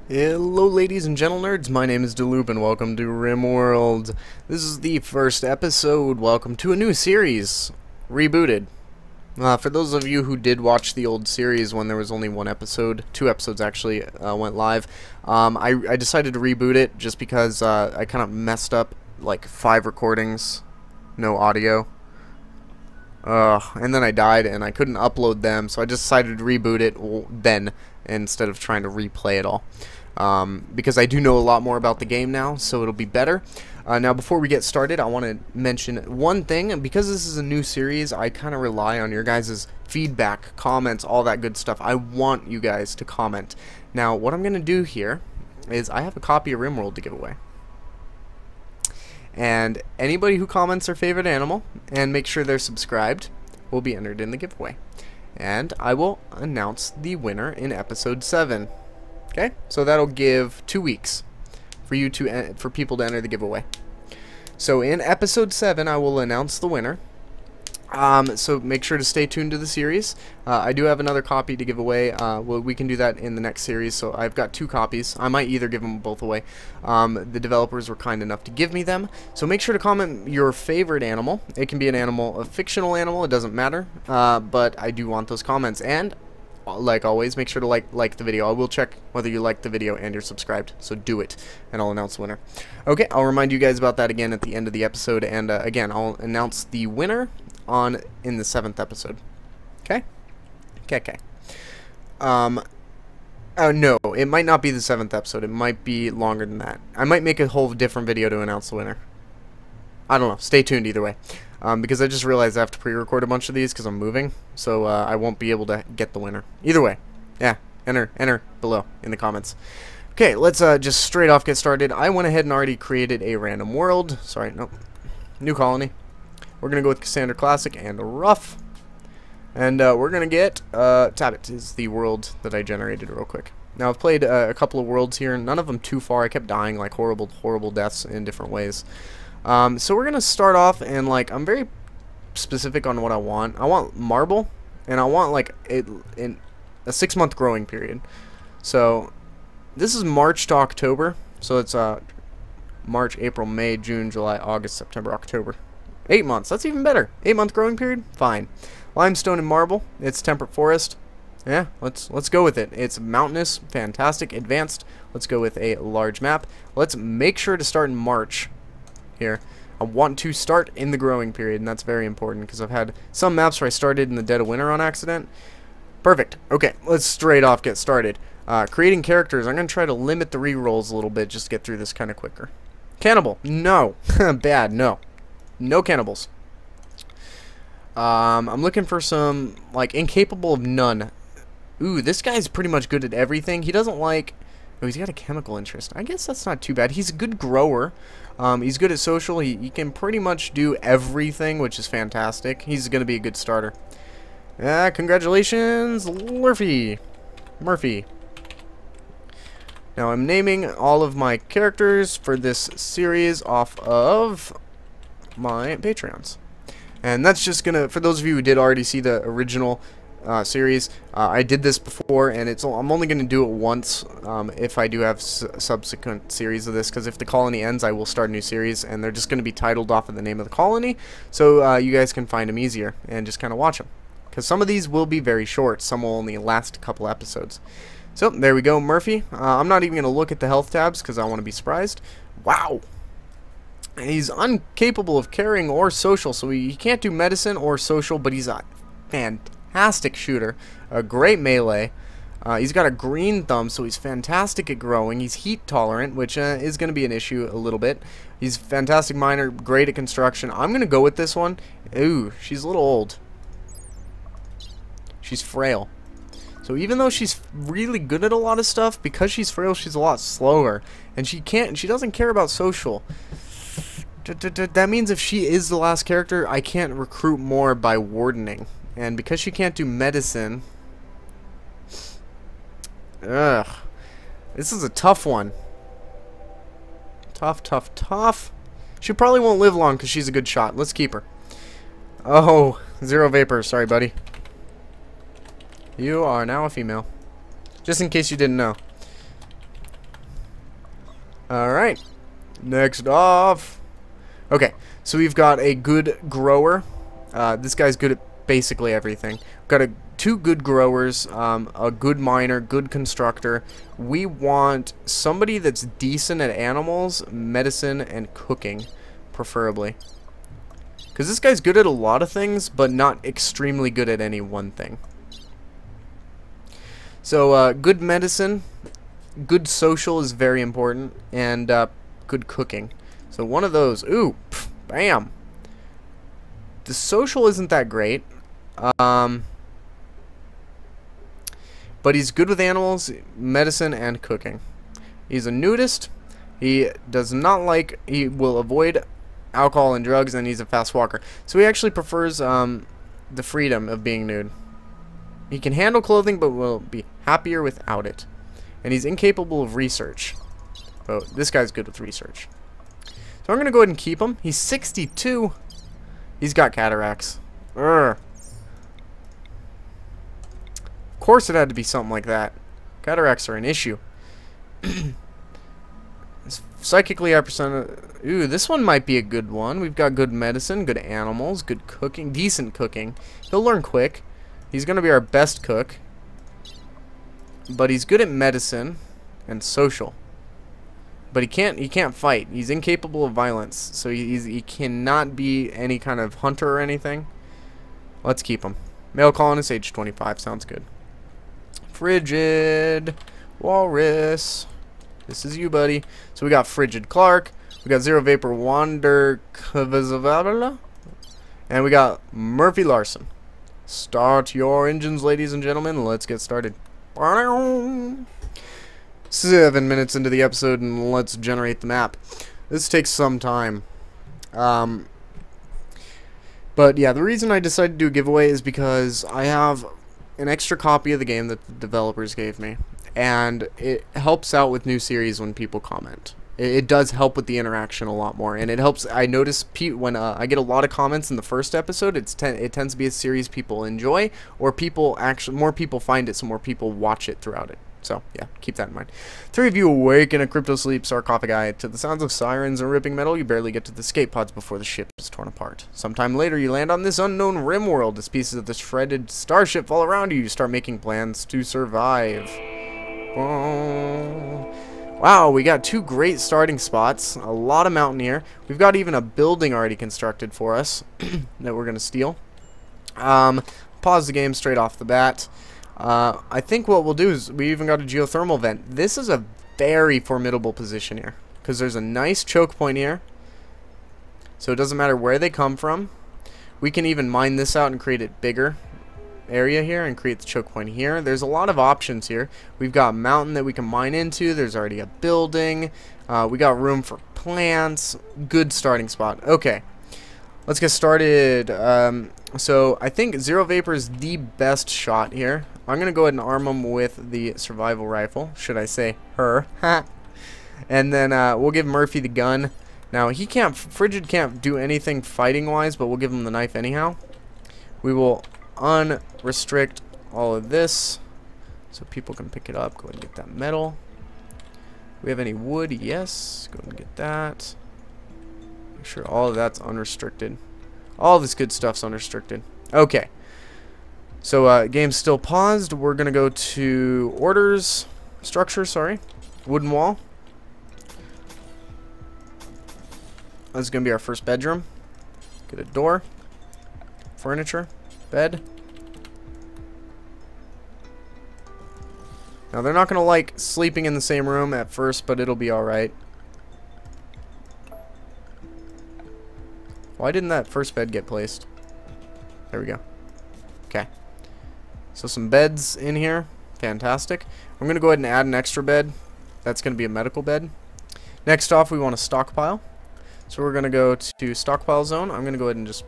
Hello ladies and gentle nerds, my name is Dylloop and welcome to RimWorld. This is the first episode. Welcome to a new series, Rebooted. For those of you who did watch the old series when there was only one episode, two episodes actually went live, I decided to reboot it just because I kind of messed up like 5 recordings, no audio. And then I died and I couldn't upload them, so I just decided to reboot it then instead of trying to replay it all. Because I do know a lot more about the game now, so it'll be better. Now, before we get started, I want to mention one thing. Because this is a new series, I kind of rely on your guys' feedback, comments, all that good stuff. I want you guys to comment. Now, what I'm going to do here is I have a copy of RimWorld to give away. And anybody who comments their favorite animal and make sure they're subscribed will be entered in the giveaway. And I will announce the winner in episode 7. Okay, so that'll give 2 weeks for people to enter the giveaway. So in episode 7, I will announce the winner. So make sure to stay tuned to the series. I do have another copy to give away. Well, we can do that in the next series. So I've got 2 copies. I might either give them both away. The developers were kind enough to give me them. So make sure to comment your favorite animal. It can be an animal, a fictional animal. It doesn't matter. But I do want those comments. And like always, make sure to like the video. I will check whether you like the video and you're subscribed, so do it, and I'll announce the winner. Okay, I'll remind you guys about that again at the end of the episode, and again, I'll announce the winner in the 7th episode. Okay? Okay. Oh no, it might not be the 7th episode. It might be longer than that. I might make a whole different video to announce the winner. I don't know. Stay tuned either way. Because I just realized I have to pre-record a bunch of these because I'm moving, so I won't be able to get the winner. Either way, yeah, enter below in the comments. Okay, let's just straight off get started. I went ahead and already created a random world. Sorry, nope. New colony. We're going to go with Cassandra Classic and Rough. And we're going to get Tabit is the world that I generated real quick. Now, I've played a couple of worlds here, none of them too far. I kept dying like horrible deaths in different ways. So we're gonna start off, and like I'm very specific on what I want. I want marble, and I want like in a 6-month growing period. So this is March to October. So it's March, April, May, June, July, August, September, October. 8 months. That's even better. 8-month growing period. Fine. Limestone and marble. It's temperate forest. Yeah, let's go with it. It's mountainous, fantastic, advanced. Let's go with a large map. Let's make sure to start in March. Here, I want to start in the growing period, and that's very important because I've had some maps where I started in the dead of winter on accident. Perfect. Okay, let's straight off get started. Creating characters. I'm going to try to limit the rerolls a little bit just to get through this kind of quicker. Cannibal. No. Bad. No. No cannibals. I'm looking for some, like, incapable of none. Ooh, this guy's pretty much good at everything. He doesn't like... Oh, he's got a chemical interest. I guess that's not too bad. He's a good grower. He's good at social. He can pretty much do everything, which is fantastic. He's going to be a good starter. Congratulations, Murphy. Now, I'm naming all of my characters for this series off of my Patreons. And that's just going to, for those of you who did already see the original series, I did this before, and I'm only going to do it once if I do have subsequent series of this, because if the colony ends, I will start a new series, and they're just going to be titled off of the name of the colony, so you guys can find them easier and just kind of watch them, because some of these will be very short. Some will only last a couple episodes. So there we go, Murphy. I'm not even going to look at the health tabs because I want to be surprised. Wow. He's incapable of carrying or social, so he can't do medicine or social, but he's a fantastic shooter, a great melee. He's got a green thumb, so he's fantastic at growing. He's heat tolerant, which is going to be an issue a little bit. He's fantastic miner, great at construction. I'm going to go with this one. Ooh, she's a little old. She's frail. So even though she's really good at a lot of stuff, because she's frail, she's a lot slower, and she doesn't care about social. That means if she is the last character, I can't recruit more by wardening. And because she can't do medicine... Ugh. This is a tough one. Tough. She probably won't live long because she's a good shot. Let's keep her. Oh, 0 vapor. Sorry, buddy. You are now a female. Just in case you didn't know. Alright. Next off. Okay, so we've got a good grower. This guy's good at basically everything. We've got two good growers, a good miner, good constructor. We want somebody that's decent at animals, medicine, and cooking, preferably. Because this guy's good at a lot of things, but not extremely good at any one thing. So, good medicine, good social is very important, and good cooking. So one of those, ooh, pff, bam. The social isn't that great, but he's good with animals, medicine, and cooking. He's a nudist. He does not like, he will avoid alcohol and drugs, and he's a fast walker. So he actually prefers the freedom of being nude. He can handle clothing, but will be happier without it. And he's incapable of research. But this guy's good with research. So I'm going to go ahead and keep him. He's 62. He's got cataracts. Urgh. Of course it had to be something like that. Cataracts are an issue. Psychically hypersensitive. Ooh, this one might be a good one. We've got good medicine, good animals, good cooking, decent cooking. He'll learn quick. He's going to be our best cook. But he's good at medicine and social. But he can't fight. He's incapable of violence. So he cannot be any kind of hunter or anything. Let's keep him. Male colonist, age 25. Sounds good. Frigid Walrus. This is you, buddy. So we got Frigid Clark. We got Zero Vapor Wander. And we got Murphy Larson. Start your engines, ladies and gentlemen. Let's get started. 7 minutes into the episode, and let's generate the map. This takes some time. But yeah, the reason I decided to do a giveaway is because I have an extra copy of the game that the developers gave me, and it helps out with new series when people comment. It does help with the interaction a lot more, and it helps. I notice when I get a lot of comments in the first episode, it tends to be a series people enjoy, or more people find it, so more people watch it throughout it. So yeah, keep that in mind. 3 of you awake in a crypto sleep sarcophagi. To the sounds of sirens and ripping metal, you barely get to the escape pods before the ship is torn apart. Sometime later, you land on this unknown RimWorld. As pieces of the shredded starship fall around you, you start making plans to survive. Oh. Wow, we got 2 great starting spots. A lot of mountain here. We've got even a building already constructed for us that we're going to steal. Pause the game straight off the bat. I think what we'll do is we even got a geothermal vent. This is a very formidable position here because there's a nice choke point here. So it doesn't matter where they come from. We can even mine this out and create it bigger area here and create the choke point here. There's a lot of options here. We've got a mountain that we can mine into. There's already a building. We got room for plants. Good starting spot. Okay, let's get started. So I think Zero Vapor is the best shot here. I'm gonna go ahead and arm him with the survival rifle. Should I say her? And then we'll give Murphy the gun. Now Frigid can't do anything fighting wise, but we'll give him the knife anyhow. We will unrestrict all of this so people can pick it up. Go ahead and get that metal. We have any wood? Yes. Go ahead and get that. Make sure all of that's unrestricted. All this good stuff's unrestricted. Okay. So game's still paused. We're gonna go to orders, structure, sorry, wooden wall. This is gonna be our first bedroom. Get a door, furniture, bed. Now they're not gonna like sleeping in the same room at first, but it'll be alright. Why didn't that first bed get placed? There we go. Okay. So some beds in here. Fantastic. I'm going to go ahead and add an extra bed. That's going to be a medical bed. Next off, we want a stockpile. So we're going to go to stockpile zone. I'm going to go ahead and just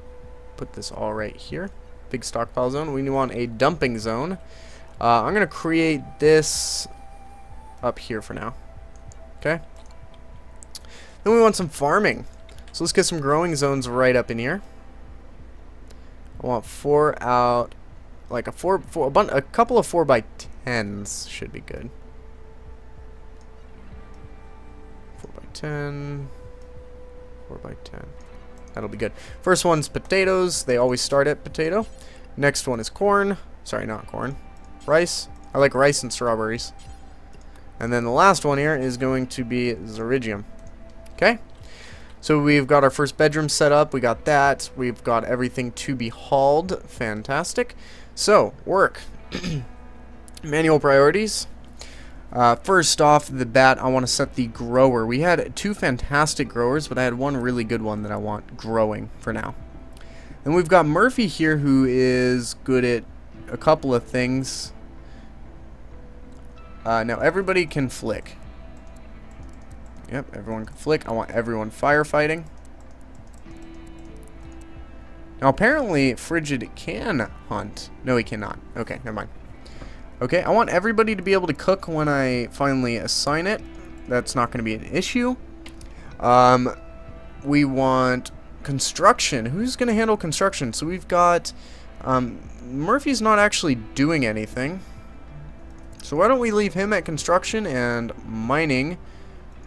put this all right here. Big stockpile zone. We want a dumping zone. I'm going to create this up here for now. Okay. Then we want some farming. So let's get some growing zones right up in here. I want 4 out, like a couple of 4x10s should be good. 10. 4 by 10. That'll be good. First one's potatoes. They always start at potato. Next one is corn. Sorry, not corn. Rice. I like rice and strawberries. And then the last one here is going to be Zeridium. Okay? So we've got our first bedroom set up. We got that. We've got everything to be hauled. Fantastic. So, work. Manual priorities. First off the bat, I want to set the grower. We had 2 fantastic growers, but I had one really good one that I want growing for now. And we've got Murphy here, who is good at a couple of things. Now everybody can flick. Yep, everyone can flick. I want everyone firefighting. Now apparently Frigid can hunt. No, he cannot. Okay, never mind. Okay, I want everybody to be able to cook when I finally assign it. That's not going to be an issue. We want construction. Who's going to handle construction? So we've got... Murphy's not actually doing anything. So why don't we leave him at construction and mining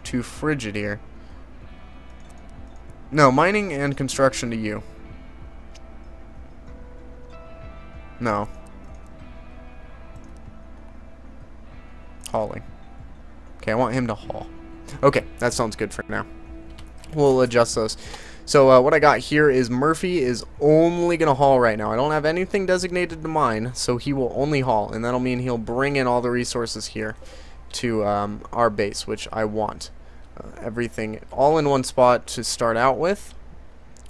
to Frigid here. No, mining and construction to you. No. Hauling. Okay, I want him to haul. Okay, that sounds good for now. We'll adjust those. So what I got here is Murphy is only going to haul right now. I don't have anything designated to mine, so he will only haul. And that'll mean he'll bring in all the resources here to our base, which I want. Everything all in one spot to start out with.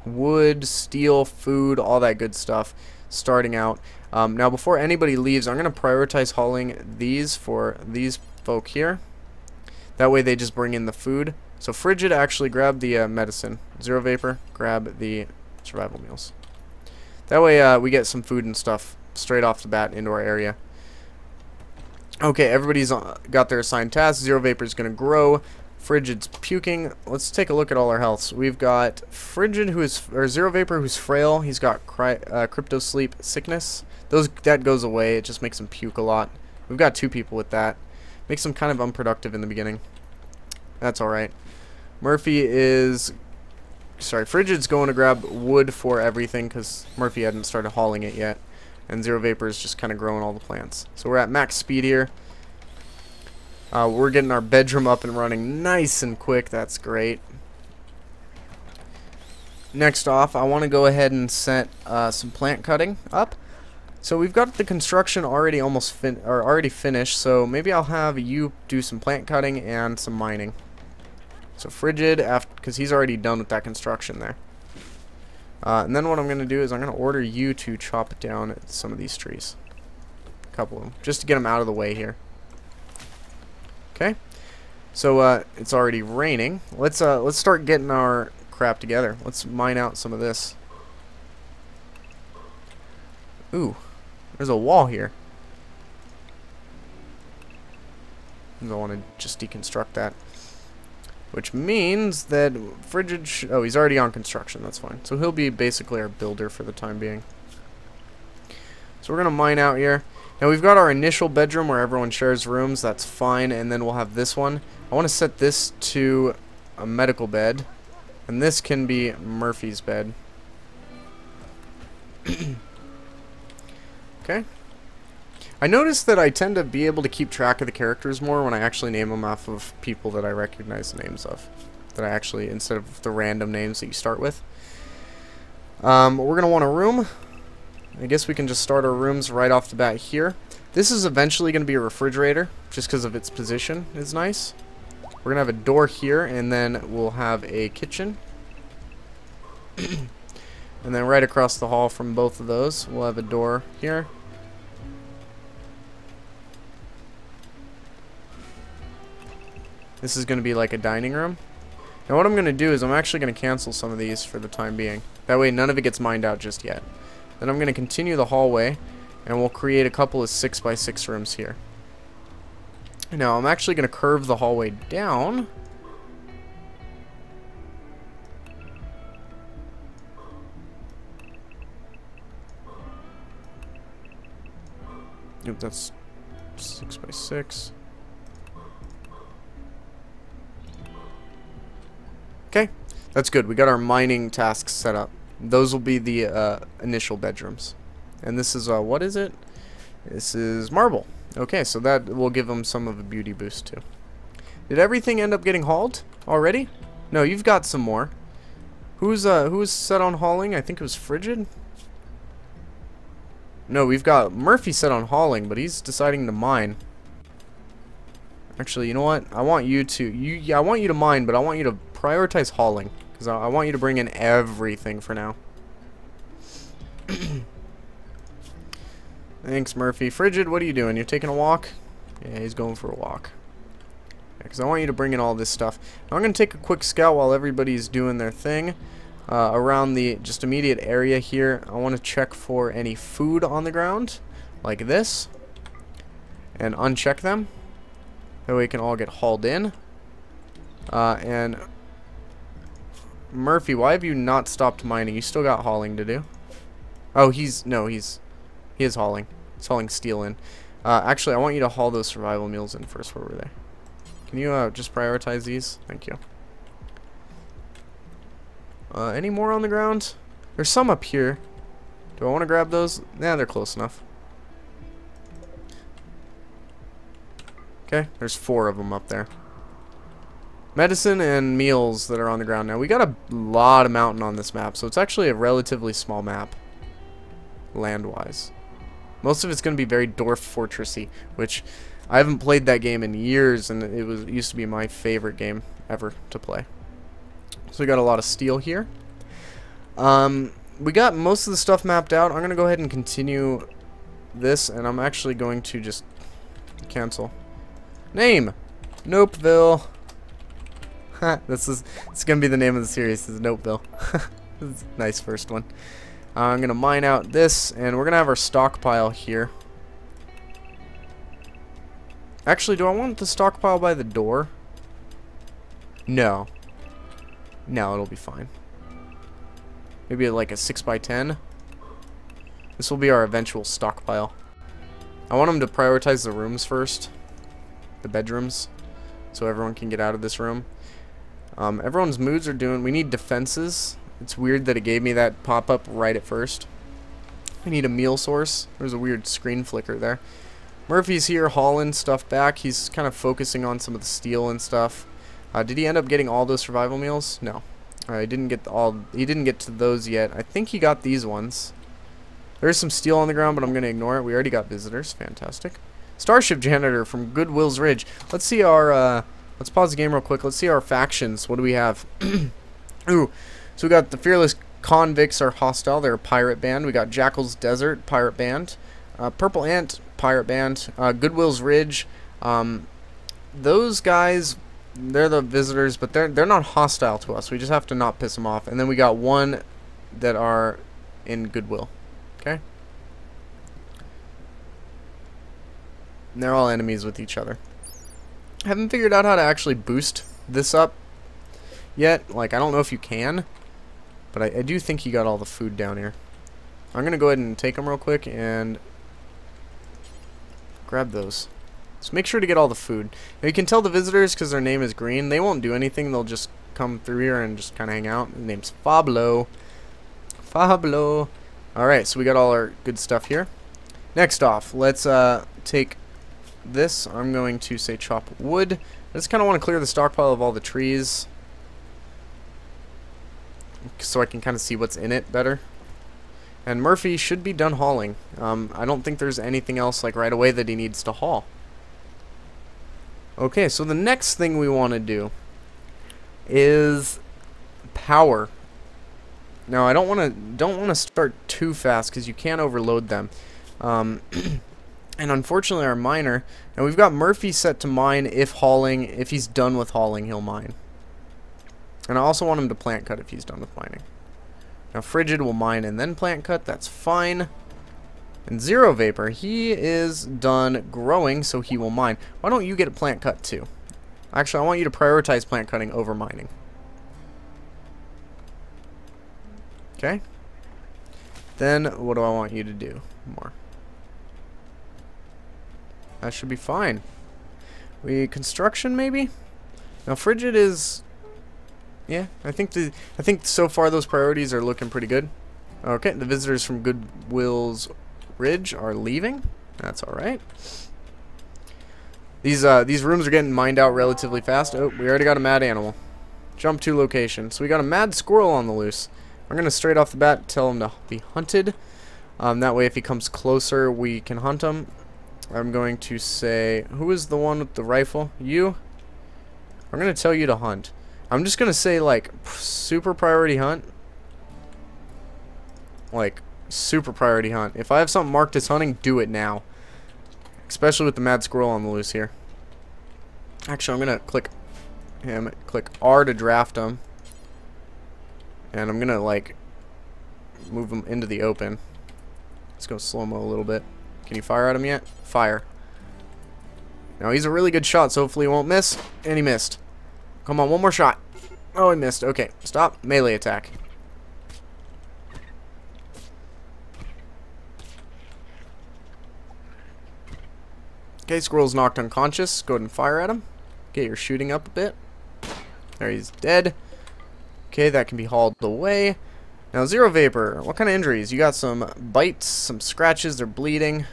Wood, steel, food, all that good stuff starting out. Now before anybody leaves, I'm going to prioritize hauling these for these folk here. That way they just bring in the food. So Frigid, actually grab the medicine. Zero Vapor, grab the survival meals. That way we get some food and stuff straight off the bat into our area. Okay, everybody's got their assigned tasks. Zero Vapor is going to grow. Frigid's puking. Let's take a look at all our healths. We've got Frigid, who is, or Zero Vapor, who's frail. He's got crypto sleep sickness. That goes away. It just makes him puke a lot. We've got 2 people with that. Makes him kind of unproductive in the beginning. That's alright. Murphy is... Sorry, Frigid's going to grab wood for everything because Murphy hadn't started hauling it yet. And Zero Vapor is just kind of growing all the plants. So we're at max speed here. We're getting our bedroom up and running nice and quick. That's great. Next off, I want to go ahead and set some plant cutting up. So we've got the construction already already finished. So maybe I'll have you do some plant cutting and some mining. So Frigid, because he's already done with that construction there. And then what I'm going to do is I'm going to order you to chop down some of these trees. A couple of them, just to get them out of the way here. Okay, so it's already raining. Let's start getting our crap together. Let's mine out some of this. Ooh, there's a wall here. I want to just deconstruct that, which means that Frigid. Oh, he's already on construction. That's fine. So he'll be basically our builder for the time being. So we're gonna mine out here. Now we've got our initial bedroom where everyone shares rooms. That's fine, and then we'll have this one. I want to set this to a medical bed, and this can be Murphy's bed. Okay. I noticed that I tend to be able to keep track of the characters more when I actually name them off of people that I recognize the names of. That I actually, instead of the random names that you start with. We're going to want a room. I guess we can just start our rooms right off the bat here. This is eventually going to be a refrigerator, just because of its position is nice. We're going to have a door here, and then we'll have a kitchen. And then right across the hall from both of those, we'll have a door here. This is going to be like a dining room. Now what I'm going to do is I'm actually going to cancel some of these for the time being. That way none of it gets mined out just yet. Then I'm going to continue the hallway, and we'll create a couple of 6x6 rooms here. Now I'm actually going to curve the hallway down. Yep, that's 6x6. That's good. We got our mining tasks set up. Those will be the initial bedrooms. And this is, what is it? This is marble. Okay, so that will give them some of a beauty boost too. Did everything end up getting hauled already? No, you've got some more. Who's set on hauling? I think it was Frigid. No, we've got Murphy set on hauling, but he's deciding to mine. Actually, you know what? I want you to I want you to mine, but I want you to prioritize hauling because I want you to bring in everything for now. Thanks, Murphy. Frigid, what are you doing? You're taking a walk? Yeah, he's going for a walk. Because I want you to bring in all this stuff. Now I'm going to take a quick scout while everybody's doing their thing around the just immediate area here. I want to check for any food on the ground, like this, and uncheck them. That way we can all get hauled in. And Murphy, why have you not stopped mining? You still got hauling to do. Oh, he is hauling. He's hauling steel in. Actually, I want you to haul those survival meals in first while we're there. Can you just prioritize these? Thank you. Any more on the ground? There's some up here. Do I want to grab those? Yeah, they're close enough. Okay, there's 4 of them up there. Medicine and meals that are on the ground now. We got a lot of mountain on this map, so it's actually a relatively small map, land-wise. Most of it's going to be very Dwarf Fortressy, which I haven't played that game in years, and it used to be my favorite game ever to play. So we got a lot of steel here. We got most of the stuff mapped out. I'm going to go ahead and continue this, and I'm actually going to just cancel. Name! NopeVille. This is going to be the name of the series, is NopeVille. This is a nice first one. I'm going to mine out this, and we're going to have our stockpile here. Actually, do I want the stockpile by the door? No. No, it'll be fine. Maybe like a 6x10. This will be our eventual stockpile. I want them to prioritize the rooms first. The bedrooms. So everyone can get out of this room. Everyone's moods are doing... We need defenses. It's weird that it gave me that pop-up right at first. I need a meal source. There's a weird screen flicker there. Murphy's here hauling stuff back. He's kind of focusing on some of the steel and stuff. Did he end up getting all those survival meals? No. He didn't get he didn't get to those yet. I think he got these ones. There's some steel on the ground, but I'm going to ignore it. We already got visitors. Fantastic. Starship Janitor from Goodwill's Ridge. Let's see our let's pause the game real quick. Let's see our factions. What do we have? Ooh. So we got the Fearless Convicts are hostile. They're a pirate band. We got Jackal's Desert, pirate band. Purple Ant, pirate band. Goodwill's Ridge. Those guys, they're the visitors, but they're not hostile to us. We just have to not piss them off. And then we got one that are in Goodwill. Okay? And they're all enemies with each other. I haven't figured out how to actually boost this up yet. Like, I don't know if you can, but I do think you got all the food down here. I'm going to go ahead and take them real quick and grab those. So make sure to get all the food. Now you can tell the visitors, because their name is green, they won't do anything. They'll just come through here and just kind of hang out. His name's Fablo. Fablo. Alright, so we got all our good stuff here. Next off, let's take this. I'm going to say chop wood. I just kind of want to clear the stockpile of all the trees, so I can kind of see what's in it better. And Murphy should be done hauling. I don't think there's anything else like right away that he needs to haul. Okay, so the next thing we want to do is power. Now I don't want to start too fast because you can't overload them. And unfortunately our miner, and we've got Murphy set to mine if he's done with hauling, he'll mine. And I also want him to plant cut if he's done with mining. Now Frigid will mine and then plant cut, that's fine. And Zero Vapor, he is done growing, so he will mine. Why don't you get a plant cut too? Actually, I want you to prioritize plant cutting over mining. Okay? Then, what do I want you to do? More. That should be fine. Construction, maybe? Now, Frigid is Yeah, I think so far those priorities are looking pretty good. Okay, the visitors from Goodwill's Ridge are leaving. That's all right. These rooms are getting mined out relatively fast. Oh, we already got a mad animal. Jump to location. So we got a mad squirrel on the loose. I'm gonna straight off the bat tell him to be hunted. That way, if he comes closer, we can hunt him. I'm going to say, who is the one with the rifle? You? I'm gonna tell you to hunt. I'm just gonna say like super priority hunt. Like super priority hunt. If I have something marked as hunting, do it now. Especially with the mad squirrel on the loose here. Actually, I'm gonna click him, click R to draft him, and I'm gonna like move him into the open. Let's go slow-mo a little bit. Can you fire at him yet? Fire. Now he's a really good shot, so hopefully he won't miss. And he missed. Come on, one more shot. Oh, he missed. Okay, stop. Melee attack. Okay, squirrel's knocked unconscious. Go ahead and fire at him. Get your shooting up a bit. There, he's dead. Okay, that can be hauled away. Now, Zero Vapor. What kind of injuries? You got some bites, some scratches. They're bleeding.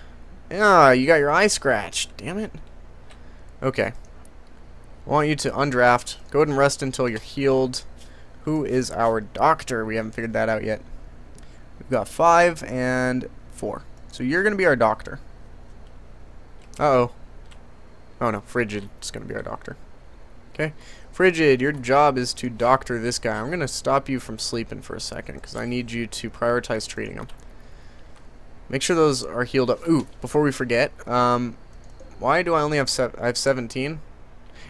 Yeah, you got your eye scratched. Damn it. Okay. I want you to undraft. Go ahead and rest until you're healed. Who is our doctor? We haven't figured that out yet. We've got 5 and 4. So you're going to be our doctor. Uh-oh. Oh, no. Frigid is going to be our doctor. Okay. Frigid, your job is to doctor this guy. I'm going to stop you from sleeping for a second because I need you to prioritize treating him. Make sure those are healed up. Ooh, before we forget, why do I only have I have 17?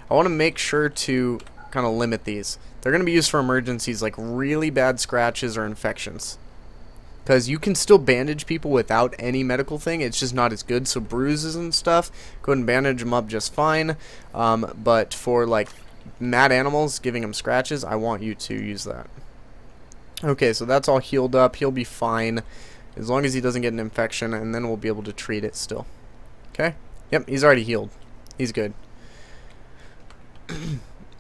I want to make sure to kind of limit these. They're going to be used for emergencies like really bad scratches or infections. Because you can still bandage people without any medical thing. It's just not as good. So bruises and stuff, go ahead and bandage them up just fine. But for like mad animals, giving them scratches, I want you to use that. Okay, so that's all healed up. He'll be fine as long as he doesn't get an infection, and then we'll be able to treat it still. Okay? Yep, he's already healed. He's good.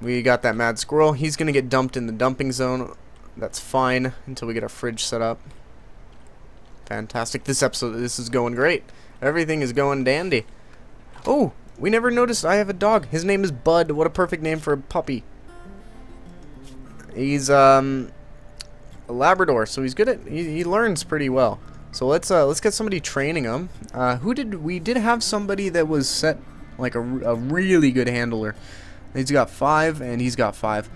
We got that mad squirrel. He's going to get dumped in the dumping zone. That's fine until we get our fridge set up. Fantastic. This is going great. Everything is going dandy. Oh, we never noticed I have a dog. His name is Bud. What a perfect name for a puppy. He's a Labrador, so he's good at he learns pretty well. So let's get somebody training him. We did have somebody that was set like a really good handler. He's got 5 and he's got 5.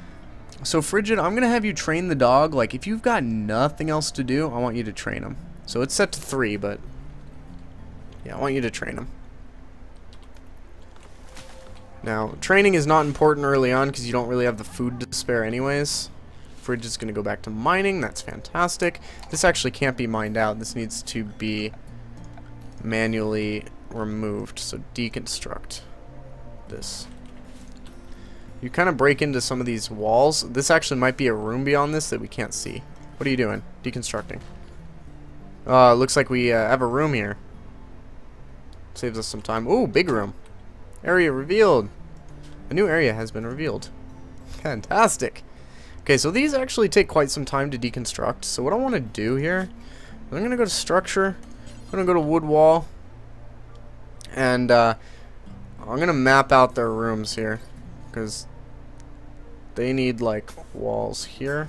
So Frigid, I'm gonna have you train the dog. Like if you've got nothing else to do, I want you to train him. So it's set to 3, but yeah, I want you to train him. Now, training is not important early on because you don't really have the food to spare anyways. Fridge is going to go back to mining. That's fantastic. This actually can't be mined out. This needs to be manually removed. So deconstruct this. You kind of break into some of these walls. This actually might be a room beyond this that we can't see. What are you doing? Deconstructing. Looks like we have a room here. Saves us some time. Ooh, big room. Area revealed. A new area has been revealed. Fantastic. Okay, so these actually take quite some time to deconstruct. So what I want to do here, I'm going to go to structure. I'm going to go to wood wall. And I'm going to map out their rooms here. Because they need like walls here,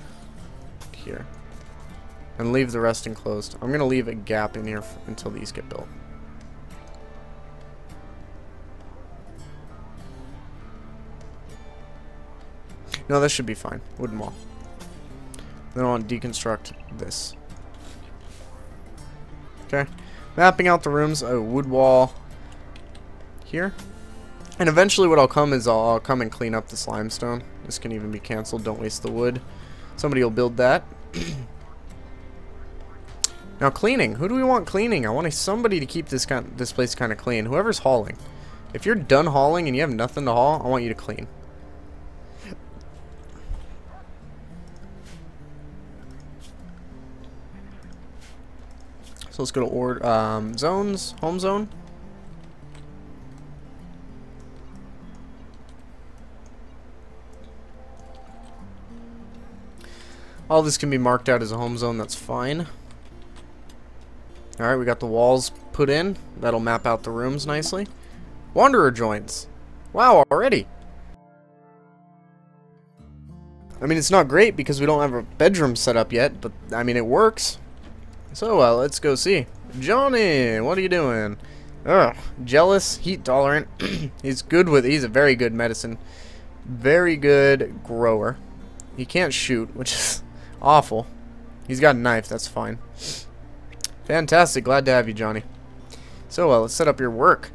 here. And leave the rest enclosed. I'm going to leave a gap in here until these get built. No, this should be fine. Wooden wall. Then I want to deconstruct this. Okay. Mapping out the rooms. A wood wall here. And eventually what I'll come is I'll come and clean up this limestone. This can even be canceled. Don't waste the wood. Somebody will build that. Now cleaning. Who do we want cleaning? I want somebody to keep this place kind of clean. Whoever's hauling. If you're done hauling and you have nothing to haul, I want you to clean. So let's go to zones, home zone. All this can be marked out as a home zone, that's fine. Alright, we got the walls put in. That'll map out the rooms nicely. Wanderer joints. Wow, already. I mean, it's not great because we don't have a bedroom set up yet, but, I mean, it works. So, let's go see. Johnny, what are you doing? Ugh, jealous, heat tolerant. He's a very good medicine. Very good grower. He can't shoot, which is awful. He's got a knife, that's fine. Fantastic, glad to have you, Johnny. So, let's set up your work.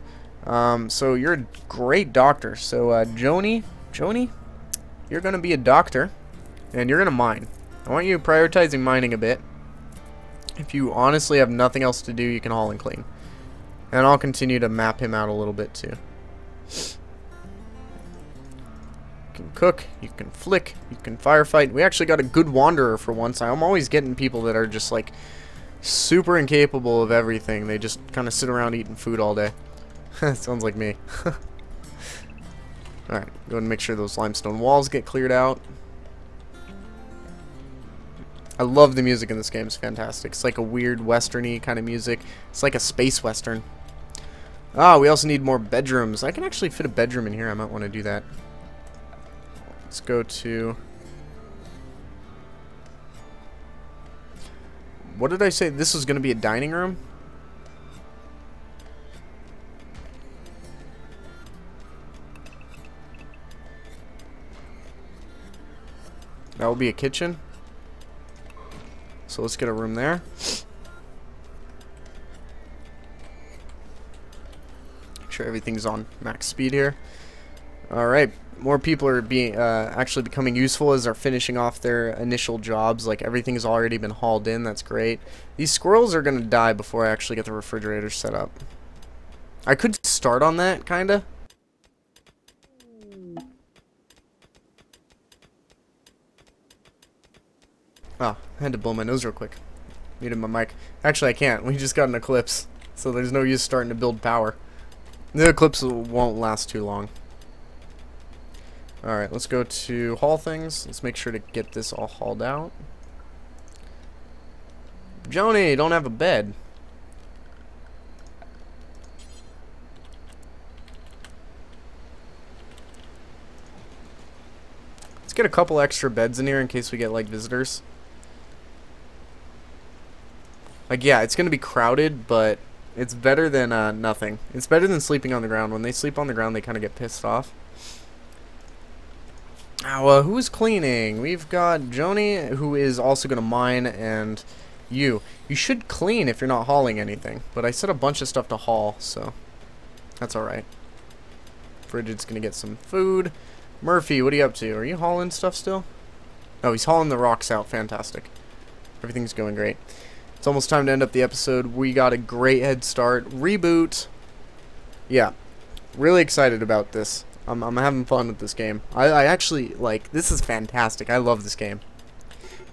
So you're a great doctor. So, Joni, you're gonna be a doctor, and you're gonna mine. I want you prioritizing mining a bit. If you honestly have nothing else to do, you can haul and clean. And I'll continue to map him out a little bit too. You can cook, you can flick, you can firefight. We actually got a good wanderer for once. I'm always getting people that are just like super incapable of everything. They just kind of sit around eating food all day. Sounds like me. Alright, go ahead and make sure those limestone walls get cleared out. I love the music in this game. It's fantastic. It's like a weird westerny kind of music. It's like a space western. Ah, we also need more bedrooms. I can actually fit a bedroom in here. I might want to do that. Let's go to... What did I say? This was going to be a dining room? That will be a kitchen. So let's get a room there. Make sure everything's on max speed here. Alright, more people are being actually becoming useful as they're finishing off their initial jobs. Like everything's already been hauled in, that's great. These squirrels are gonna die before I actually get the refrigerator set up. I could start on that, kinda. Oh, I had to blow my nose real quick. Muted my mic. Actually, I can't. We just got an eclipse, so there's no use starting to build power. The eclipse won't last too long. Alright, let's go to haul things. Let's make sure to get this all hauled out. Joni, don't have a bed. Let's get a couple extra beds in here in case we get, like, visitors. Like, yeah, it's going to be crowded, but it's better than nothing. It's better than sleeping on the ground. When they sleep on the ground, they kind of get pissed off. Now, who's cleaning? We've got Joni, who is also going to mine, and you. You should clean if you're not hauling anything. But I set a bunch of stuff to haul, so that's alright. Frigid's going to get some food. Murphy, what are you up to? Are you hauling stuff still? Oh, he's hauling the rocks out. Fantastic. Everything's going great. It's almost time to end up the episode. We got a great head start. Reboot. Yeah. Really excited about this. I'm having fun with this game. I actually, like, this is fantastic. I love this game.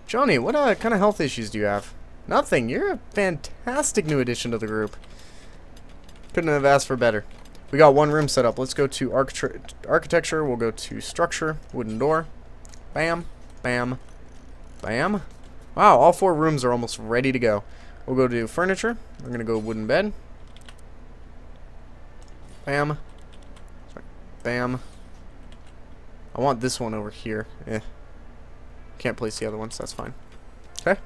Johnny, what kind of health issues do you have? Nothing. You're a fantastic new addition to the group. Couldn't have asked for better. We got one room set up. Let's go to architecture. We'll go to structure. Wooden door. Bam. Bam. Bam. Wow, all 4 rooms are almost ready to go. We'll go to furniture. We're going to go wooden bed. Bam. Sorry. Bam. I want this one over here. Can't place the other ones, that's fine. Okay.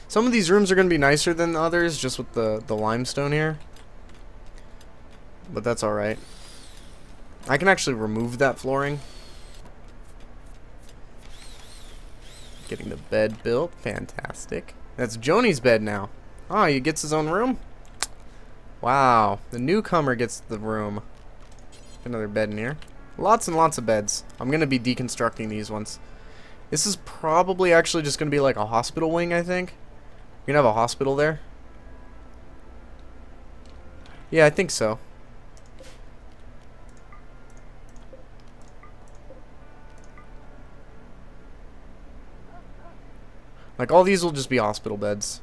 Some of these rooms are going to be nicer than the others, just with the limestone here. But that's alright. I can actually remove that flooring. Getting the bed built. Fantastic. That's Joni's bed now. Oh, he gets his own room? Wow. The newcomer gets the room. Another bed in here. Lots and lots of beds. I'm going to be deconstructing these ones. This is probably actually just going to be like a hospital wing, I think. You're going to have a hospital there? Yeah, I think so. Like, all these will just be hospital beds.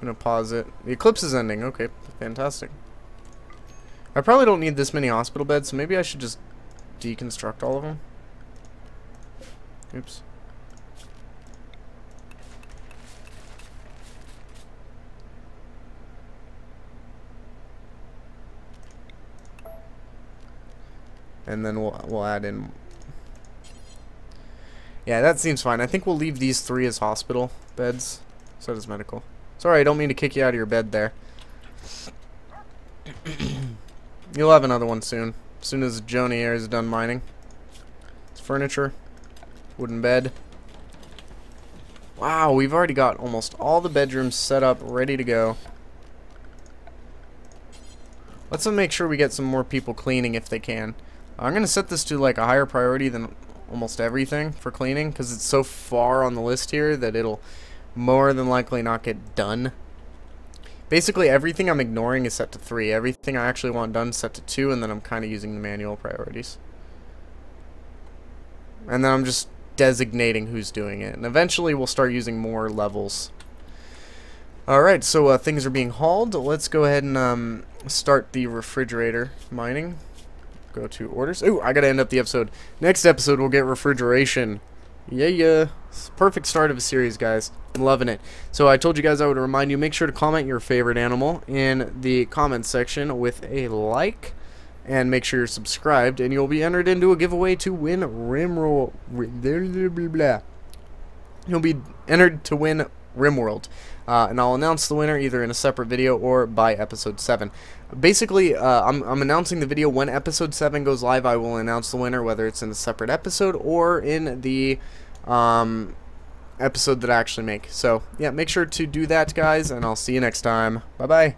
I'm gonna pause it. The eclipse is ending. Okay, fantastic. I probably don't need this many hospital beds, so maybe I should just deconstruct all of them. Oops. And then we'll add in. Yeah, that seems fine. I think we'll leave these 3 as hospital beds. So does medical. Sorry, I don't mean to kick you out of your bed there. You'll have another one soon. As soon as Joni here is done mining. It's furniture. Wooden bed. Wow, we've already got almost all the bedrooms set up, ready to go. Let's make sure we get some more people cleaning if they can. I'm going to set this to like a higher priority than almost everything for cleaning, because it's so far on the list here that it'll more than likely not get done. Basically everything I'm ignoring is set to 3. Everything I actually want done is set to 2, and then I'm kind of using the manual priorities. And then I'm just designating who's doing it. And eventually we'll start using more levels. Alright, so things are being hauled. Let's go ahead and start the refrigerator mining. Go to orders. Ooh, I gotta end up the episode. Next episode we'll get refrigeration. Yeah. It's a perfect start of a series, guys. I'm loving it. So I told you guys I would remind you, make sure to comment your favorite animal in the comments section with a like. And make sure you're subscribed, and you'll be entered into a giveaway to win RimWorld. You'll be entered to win RimWorld. And I'll announce the winner either in a separate video or by episode 7. Basically, I'm announcing the video when episode 7 goes live. I will announce the winner, whether it's in a separate episode or in the episode that I actually make. So, yeah, make sure to do that, guys, and I'll see you next time. Bye-bye.